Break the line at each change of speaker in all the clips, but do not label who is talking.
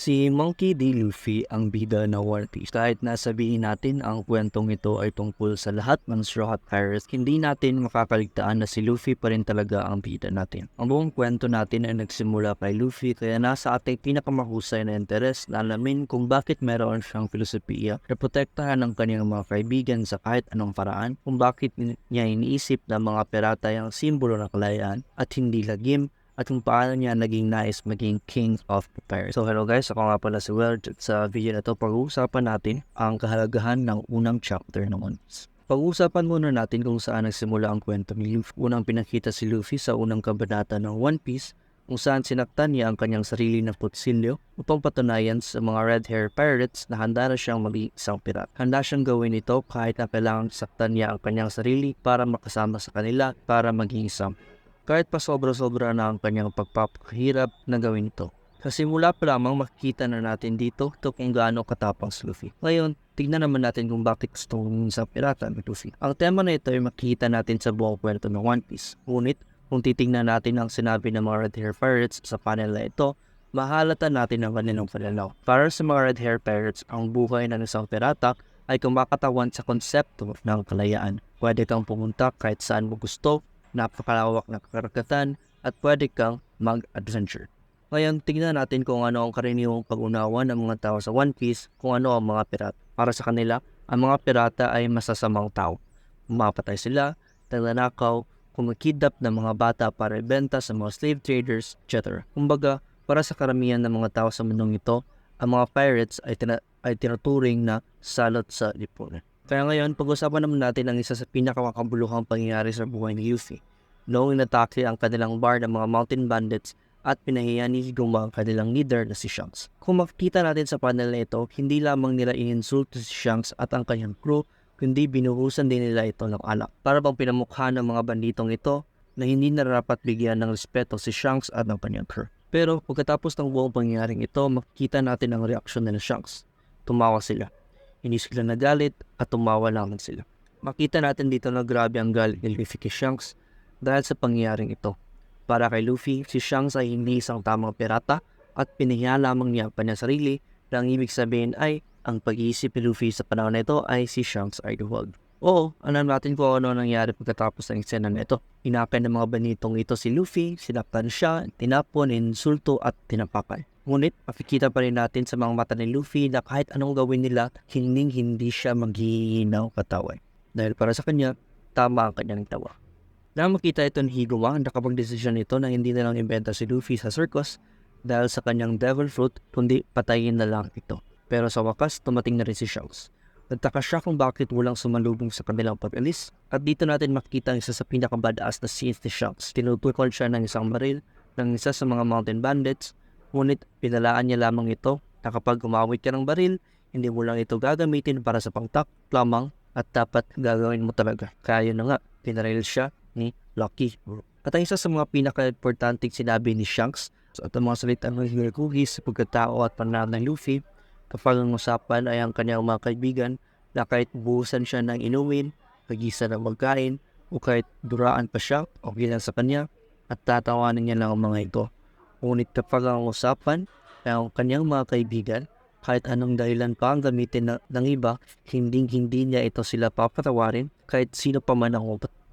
Si Monkey D. Luffy ang bida na One Piece. Kahit nasabihin natin ang kwentong ito ay tungkol sa lahat ng Straw Hat Pirates, hindi natin makakaligtaan na si Luffy pa rin talaga ang bida natin. Ang buong kwento natin ay nagsimula kay Luffy, kaya nasa ating pinakamahusay na interes na alamin kung bakit meron siyang filosofiya na protektahan ang kanyang mga kaibigan sa kahit anong paraan, kung bakit niya iniisip na mga pirata ang simbolo ng kalayaan at hindi lagim, at kung paano niya naging nais maging King of the Pirates. So hello guys, ako nga pala si Weld. Sa video na to, pag-uusapan natin ang kahalagahan ng unang chapter ng One Piece. Pag-uusapan muna natin kung saan nagsimula ang kwento ni Luffy. Unang pinakita si Luffy sa unang kabanata ng One Piece, kung saan sinaktan niya ang kanyang sarili na kutsilyo upang patunayan sa mga Red Hair Pirates na handa na siyang maging isang pirat. Handa siyang gawin ito kahit na kailangang saktan niya ang kanyang sarili para makasama sa kanila para maging isang pirat. Kahit pa sobra-sobra na ang kanyang pagpapahirap na gawin ito. Sa simula pa lamang makikita na natin dito kung gaano katapang si Luffy. Ngayon, tignan naman natin kung bakit gusto mong sa pirata ni Luffy. Ang tema na ito ay makikita natin sa buong kwento ng One Piece. Ngunit, kung titignan natin ang sinabi ng mga Red Hair Pirates sa panel na ito, mahalata natin ang kanilang pananaw. Para sa mga Red Hair Pirates, ang buhay ng isang pirata ay kumakatawan sa konsepto ng kalayaan. Pwede kang pumunta kahit saan mo gusto, napakalawak na karagatan, at pwede kang mag-adventure. Ngayon, tingnan natin kung ano ang karaniwang pag-unawa ng mga tao sa One Piece, kung ano ang mga pirata. Para sa kanila, ang mga pirata ay masasamang tao. Mapatay sila, tagnanakaw, kumikidnap ng mga bata para ibenta sa mga slave traders, etc. Kumbaga, para sa karamihan ng mga tao sa mundong ito, ang mga pirates ay tinuturing na salot sa lipunan. Kaya ngayon, pag-usapan naman natin ang isa sa pinakamakabuluhang pangyayari sa buhay ni Luffy. Noong inatake ang kanilang bar ng mga mountain bandits at pinahiya ni Higuma ang kanilang leader na si Shanks. Kung makikita natin sa panel na ito, hindi lamang nila ininsulto si Shanks at ang kanyang crew, kundi binuhusan din nila ito ng alak. Para bang pinamukha ng mga banditong ito na hindi nararapat bigyan ng respeto si Shanks at ang kanyang crew. Pero pagkatapos ng buong pangyayaring ito, makikita natin ang reaksyon nila Shanks. Tumawa sila. Hindi sila nagalit at tumawa naman sila. Makita natin dito na grabe ang galit ni Luffy kay Shanks dahil sa pangyayaring ito. Para kay Luffy, si Shanks ay hindi isang tamang pirata at pinahiya lamang niya ang kanyang sarili na ang ibig sabihin ay ang pag-iisip ni Luffy sa panahon na ito ay si Shanks ay duwag. Oo, alam natin kung ano nangyari pagkatapos ng eksena na ito. Hinapay ng mga banitong ito si Luffy, sinaktan siya, tinapon, insulto at tinapakal. Ngunit, makikita pa rin natin sa mga mata ni Luffy na kahit anong gawin nila, hindi siya maghihinaw katawan. Dahil para sa kanya, tama ang kanyang tawa. Nang makita ito ni Higuma, nakapag-desisyon ito na hindi na lang ibenta si Luffy sa circus dahil sa kanyang devil fruit, kundi patayin na lang ito. Pero sa wakas, tumating na rin si Shanks. Nagtaka siya kung bakit walang sumalubong sa kanilang pag-alis. At dito natin makikita ang isa sa pinakabadaas na scenes ni Shanks. Tinutukol siya ng isang baril ng isa sa mga mountain bandits. Ngunit pinalaan niya lamang ito na kapag gumamit ka ng baril, hindi mo lang ito gagamitin para sa pangtak lamang at dapat gagawin mo talaga. Kaya yun na nga, pinaril siya ni Lucky. At ang isa sa mga pinaka-importanting sinabi ni Shanks at ang mga salita ng Hirakugi sa pagkatao at pananaw ng Luffy kapag ang usapan ay ang kanyang mga kaibigan na kahit buhusan siya ng inumin, pag-isa ng magkain, o kahit duraan pa siya o lang sa kanya at tatawanan niya lang ang mga ito. Ngunit kapag ang usapan ay ang kanyang mga kaibigan, kahit anong dahilan pa ang gamitin ng iba, hindi niya ito sila papatawarin kahit sino pa man ang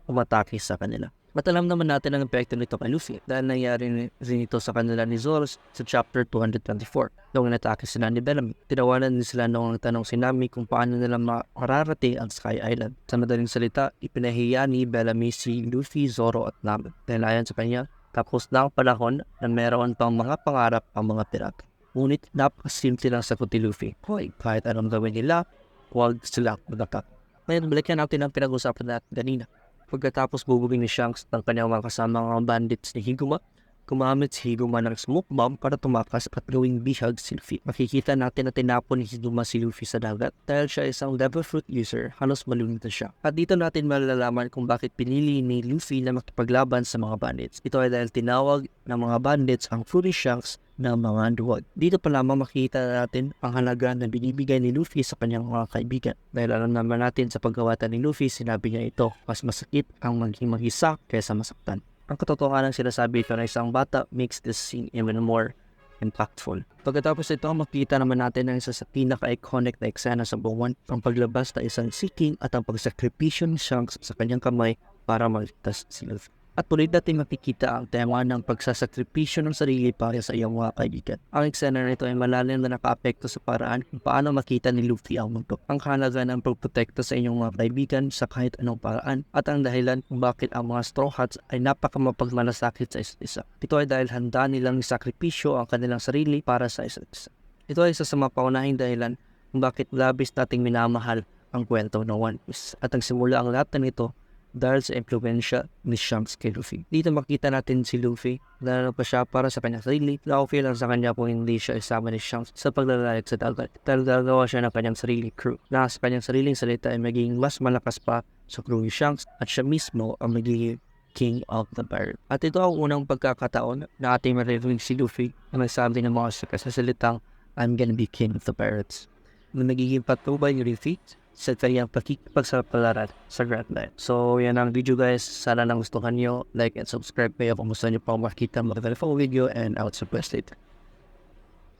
umatake sa kanila. At alam naman natin ang epekto nito kay Luffy dahil nangyari rin ito sa kanila ni Zoro sa chapter 224. Noong inatake sila ni Bellamy, tinawanan din sila noong tanong si Nami kung paano nila mararating ang Sky Island. Sa madaling salita, ipinahiya ni Bellamy si Luffy, Zoro at Nami. Dahil ayon sa kanya, tapos na ang panahon na meron pang mga pangarap ang mga pirata. Ngunit napakasimple lang sagot ni Luffy. Hoy, kahit anong gawin nila, huwag sila magakak. Ngayon, balikan natin ang pinag-usapan natin kanina. Pagkatapos bubugin ni Shanks ng kanyang mga kasamang bandits ni Higuma, gumamit si Higuma ng smoke bomb para tumakas at gawing bihag si Luffy. Makikita natin na tinapon ni Higuma si Luffy sa dagat. Dahil siya isang devil fruit user, halos malunod siya. At dito natin malalaman kung bakit pinili ni Luffy na makipaglaban sa mga bandits. Ito ay dahil tinawag ng mga bandits ang Fruity Shanks na mga duwag. Dito pa lamang makikita natin ang halaga na binibigay ni Luffy sa kanyang mga kaibigan. Dahil alam naman natin sa paggawatan ni Luffy, sinabi niya ito, mas masakit ang maging mag-isa kaysa masaktan. Ang katotohanan sinasabi ito na isang bata makes this scene even more impactful. Pagkatapos ito, makita naman natin ang isa sa pinaka-iconic na eksena sa buwan, ang paglabas na isang seeking at ang pagsakripisyo ni Shanks sa kanyang kamay para maligtas si Luffy. At ulit natin makikita ang tema ng pagsasakripisyo ng sarili para sa iyong mga kaibigan. Ang eksena nito ay malalim na nakaapekto sa paraan kung paano makita ni Luffy ang mundo. Ang halaga ng pagprotekta sa inyong mga kaibigan sa kahit anong paraan at ang dahilan kung bakit ang mga Straw Hats ay napakamapagmalasakit sa isa't isa. Ito ay dahil handa nilang isakripisyo ang kanilang sarili para sa isa't isa. Ito ay isa sa mga paunahing dahilan kung bakit labis nating minamahal ang kwento ng One Piece. At ang simula ang lahat na nito dahil sa impluwensya ni Shanks kay Luffy. Dito makita natin si Luffy, lalo pa siya para sa kanyang sarili. Okay lang sa kanya kung hindi siya isama ni Shanks sa paglalayag sa dagat. Dahil gagawa siya ng kanyang sariling crew. Na sa kanyang sariling salita ay magiging mas malakas pa sa crew ni Shanks at siya mismo ang magiging King of the Pirate. At ito ang unang pagkakataon na ating maririnig si Luffy na nagsabi ng mga salitang I'm gonna be King of the Pirates. Na nagiging patubay ni Luffy sa kanyang pakikipagsapalaran sa Grand Line. So, yan ang video guys. Sana nagustuhan nyo. Like and subscribe kayo kung gusto nyo pang makita mga video and out sa best later.